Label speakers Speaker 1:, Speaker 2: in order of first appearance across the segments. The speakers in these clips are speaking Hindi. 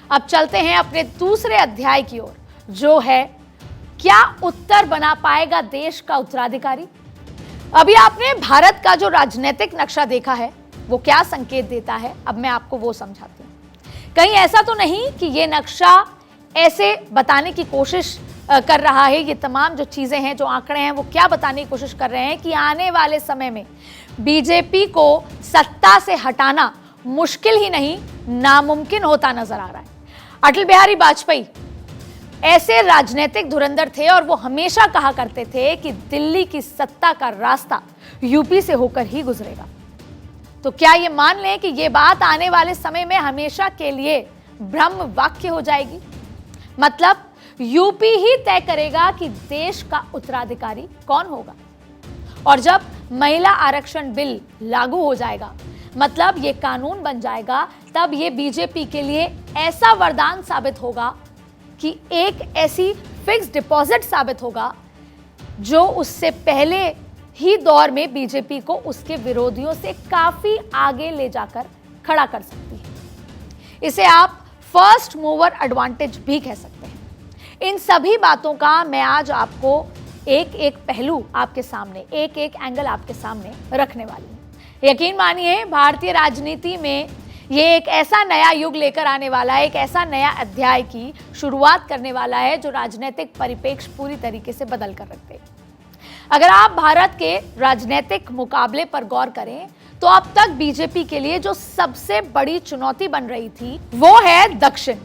Speaker 1: अब चलते हैं अपने दूसरे अध्याय की ओर, जो है क्या उत्तर बना पाएगा देश का उत्तराधिकारी। अभी आपने भारत का जो राजनीतिक नक्शा देखा है वो क्या संकेत देता है, अब मैं आपको वो समझाती हूं। कहीं ऐसा तो नहीं कि ये नक्शा ऐसे बताने की कोशिश कर रहा है, ये तमाम जो चीजें हैं, जो आंकड़े हैं, वो क्या बताने की कोशिश कर रहे हैं कि आने वाले समय में बीजेपी को सत्ता से हटाना मुश्किल ही नहीं नामुमकिन होता नजर आ रहा है। अटल बिहारी वाजपेयी ऐसे राजनीतिक धुरंधर थे और वो हमेशा कहा करते थे कि दिल्ली की सत्ता का रास्ता यूपी से होकर ही गुजरेगा। तो क्या ये मान लें कि ये बात आने वाले समय में हमेशा के लिए ब्रह्म वाक्य हो जाएगी? मतलब यूपी ही तय करेगा कि देश का उत्तराधिकारी कौन होगा। और जब महिला आरक्षण बिल लागू हो जाएगा, मतलब ये कानून बन जाएगा, तब ये बीजेपी के लिए ऐसा वरदान साबित होगा कि एक ऐसी फिक्स डिपॉजिट साबित होगा जो उससे पहले ही दौर में बीजेपी को उसके विरोधियों से काफी आगे ले जाकर खड़ा कर सकती है। इसे आप फर्स्ट मूवर एडवांटेज भी कह सकते हैं। इन सभी बातों का मैं आज आपको एक एक पहलू आपके सामने, एक एक एंगल आपके सामने रखने वाली हूं। यकीन मानिए, भारतीय राजनीति में ये एक ऐसा नया युग लेकर आने वाला है, एक ऐसा नया अध्याय की शुरुआत करने वाला है जो राजनीतिक परिप्रेक्ष्य पूरी तरीके से बदल कर रख देगा। अगर आप भारत के राजनीतिक मुकाबले पर गौर करें तो अब तक बीजेपी के लिए जो सबसे बड़ी चुनौती बन रही थी वो है दक्षिण,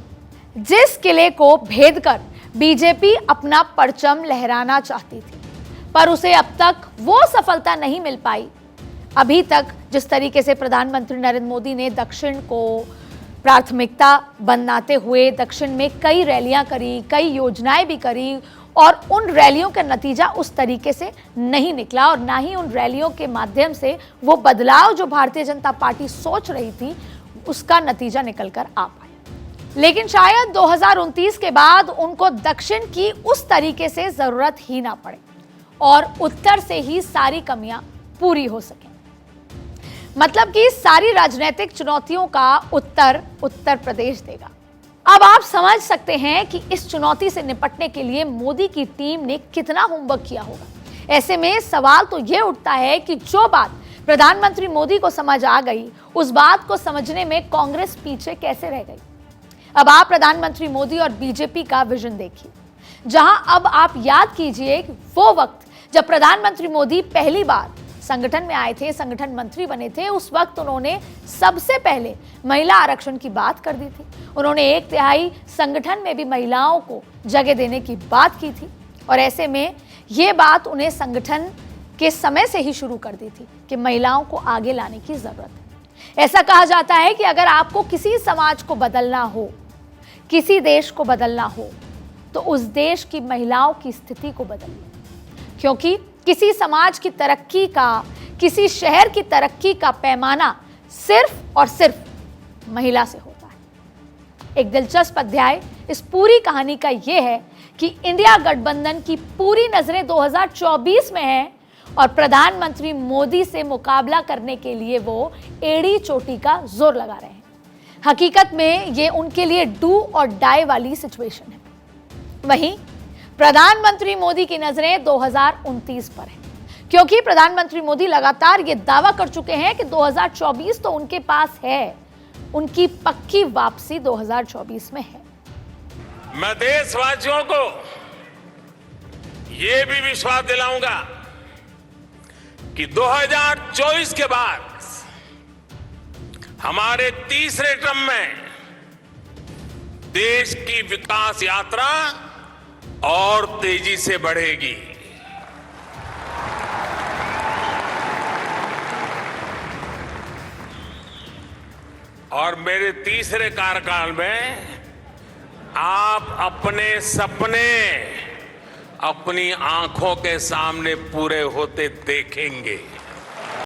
Speaker 1: जिस किले को भेद कर बीजेपी अपना परचम लहराना चाहती थी, पर उसे अब तक वो सफलता नहीं मिल पाई। अभी तक जिस तरीके से प्रधानमंत्री नरेंद्र मोदी ने दक्षिण को प्राथमिकता बनाते हुए दक्षिण में कई रैलियां करी, कई योजनाएं भी करी, और उन रैलियों का नतीजा उस तरीके से नहीं निकला, और ना ही उन रैलियों के माध्यम से वो बदलाव जो भारतीय जनता पार्टी सोच रही थी उसका नतीजा निकल कर आ पाया। लेकिन शायद 2029 के बाद उनको दक्षिण की उस तरीके से जरूरत ही ना पड़े और उत्तर से ही सारी कमियां पूरी हो सके। मतलब कि सारी राजनीतिक चुनौतियों का उत्तर उत्तर प्रदेश देगा। अब आप समझ सकते हैं कि इस चुनौती से निपटने के लिए मोदी की टीम ने कितना होमवर्क किया होगा। ऐसे में सवाल तो यह उठता है कि जो बात प्रधानमंत्री मोदी को समझ आ गई, उस बात को समझने में कांग्रेस पीछे कैसे रह गई। अब आप प्रधानमंत्री मोदी और बीजेपी का विजन देखिए, जहां अब आप याद कीजिए वो वक्त जब प्रधानमंत्री मोदी पहली बार संगठन में आए थे, संगठन मंत्री बने थे, उस वक्त उन्होंने सबसे पहले महिला आरक्षण की बात कर दी थी। उन्होंने 1/3 संगठन में भी महिलाओं को जगह देने की बात की थी, और ऐसे में ये बात उन्हें संगठन के समय से ही शुरू कर दी थी कि महिलाओं को आगे लाने की जरूरत है। ऐसा कहा जाता है कि अगर आपको किसी समाज को बदलना हो, किसी देश को बदलना हो, तो उस देश की महिलाओं की स्थिति को बदलिए, क्योंकि किसी समाज की तरक्की का, किसी शहर की तरक्की का पैमाना सिर्फ और सिर्फ महिला से होता है। एक दिलचस्प अध्याय इस पूरी कहानी का यह है कि इंडिया गठबंधन की पूरी नजरें 2024 में हैं और प्रधानमंत्री मोदी से मुकाबला करने के लिए वो एड़ी चोटी का जोर लगा रहे हैं। हकीकत में ये उनके लिए डू और डाई वाली सिचुएशन है। वहीं प्रधानमंत्री मोदी की नजरें 2029 पर है, क्योंकि प्रधानमंत्री मोदी लगातार ये दावा कर चुके हैं कि 2024 तो उनके पास है, उनकी पक्की वापसी 2024 में है।
Speaker 2: मैं देशवासियों को यह भी विश्वास दिलाऊंगा कि 2024 के बाद हमारे तीसरे टर्म में देश की विकास यात्रा और तेजी से बढ़ेगी। और मेरे तीसरे कार्यकाल में आप अपने सपने अपनी आंखों के सामने पूरे होते देखेंगे।